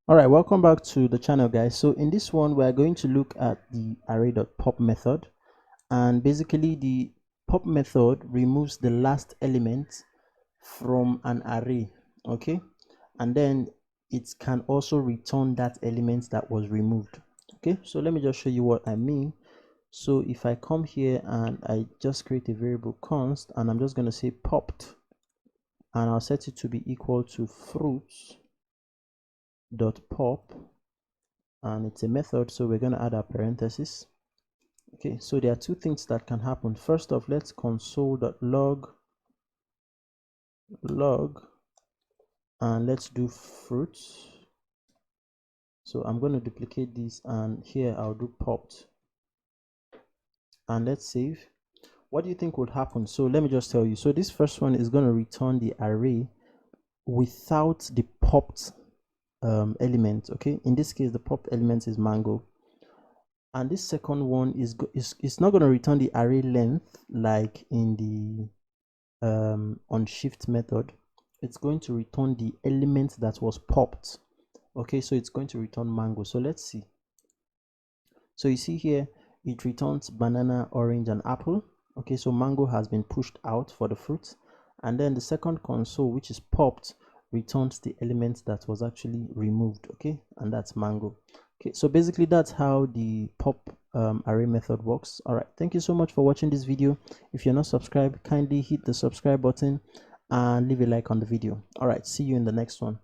All right, welcome back to the channel, guys. So in this one, we're going to look at the array.pop method, and basically the pop method removes the last element from an array, okay, and then it can also return that element that was removed. Okay, so let me just show you what I mean. So if I come here and I just create a variable const, and I'm just going to say popped, and I'll set it to be equal to fruits dot pop, and it's a method, so we're going to add our parentheses. Okay, so there are two things that can happen. First off, let's console.log and let's do fruits. So I'm going to duplicate this, and here I'll do popped, and let's save. What do you think would happen? So let me just tell you. So this first one is going to return the array without the popped element. Okay, in this case the popped element is mango, and this second one is not going to return the array length like in the on shift method. It's going to return the element that was popped. Okay, so it's going to return mango. So let's see. So you see here it returns banana, orange, and apple. Okay, so mango has been pushed out for the fruit, and then the second console, which is popped, returns the element that was actually removed. Okay, and that's mango. Okay, so basically that's how the pop array method works. All right, thank you so much for watching this video. If you're not subscribed, kindly hit the subscribe button and leave a like on the video. All right, see you in the next one.